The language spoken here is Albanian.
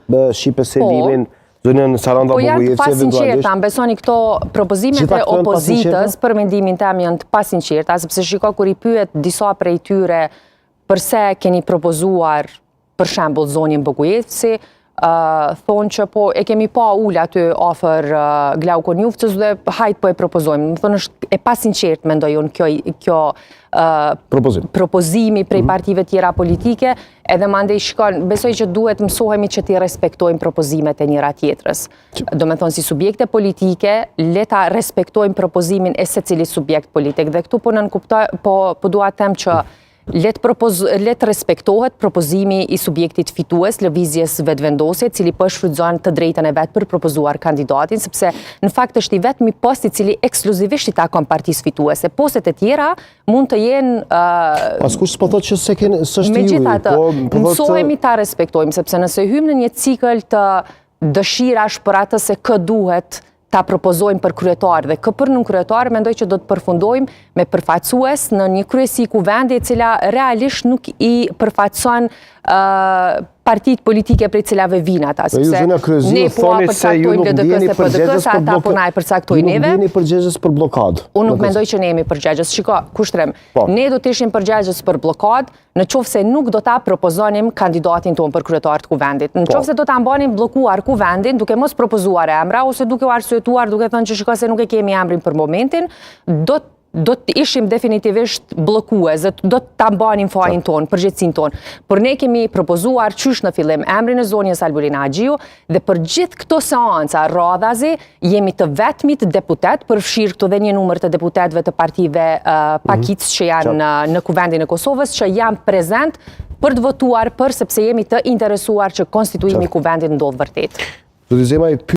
Shqipe Selimin, zonën Saranda Po janë të pasinqerta, besoni këto propozimet e opozitës për mendimin tim janë të pasinqerta, sepse shiko kur i pyet disa prej tyre përse keni propozuar për shembull zonjën Bogujevci, thonë që po e kemi pa ul aty afër Glauko Njufcës dhe hajt po e propozojmë. Më thonë është e pasinqert mendoj unë kjo propozimi prej partive tjera politike, edhe mandej shikon, besoj që duhet mësohemi që t'i respektojmë propozimet e njëra tjetrës. Do me thonë si subjekte politike, le ta respektojmë propozimin e secili subjekt politik. Dhe këtu po dua të them që let respektohet propozimi i subjektit fitues, lëvizjes vetëvendosje, cili po shfrytëzon të drejtën e vet për propozuar kandidatin, sepse në fakt është i vetmi post i cili ekskluzivisht i takon partisë fituese. Postet e tjera mund të jenë Askush s'po thotë që s'është juaj. Megjithatë, mësohemi ta respektojmë, sepse nëse hymë në një cikël të dëshirash për atë se kë duhet ta propozojmë për kryetar dhe kë për në kryetar, mendoj që do të përfundojmë me përfaqësues në një kryesi kuvendi e cila realisht nuk i përfaqëson partitë politike prej cilave vinë ata, sepse ne po përcaktojmë LDK-s e PDK-s, ata po na e përcaktojnë neve. Nuk jeni përgjegjës për blokadë. Unë nuk mendoj që ne jemi përgjegjës. Shiko, kushtrim, ne do të ishim përgjegjës për blokadë në qoftë se nuk do ta propozonim kandidatin tonë për kryetar të kuvendit. Në qoftë se do ta mbanim bllokuar kuvendin duke mos propozuar emra ose duke u arsyetuar duke thënë që shiko se nuk e kemi emrin për momentin, do të ishim definitivisht bllokues, do të ta mbanim fajin tonë, përgjegjësinë tonë. Por ne kemi propozuar qysh në fillim emrin e zonjës Alburina Axhiu dhe për gjithë këto seanca radhazi jemi të vetmit deputet, përfshirë këtu dhe një numër të deputetëve të partive pakicë që janë në kuvendin e Kosovës, që janë prezent për të votuar për sepse jemi të interesuar që konstituimi i kuvendit ndodh vërtet.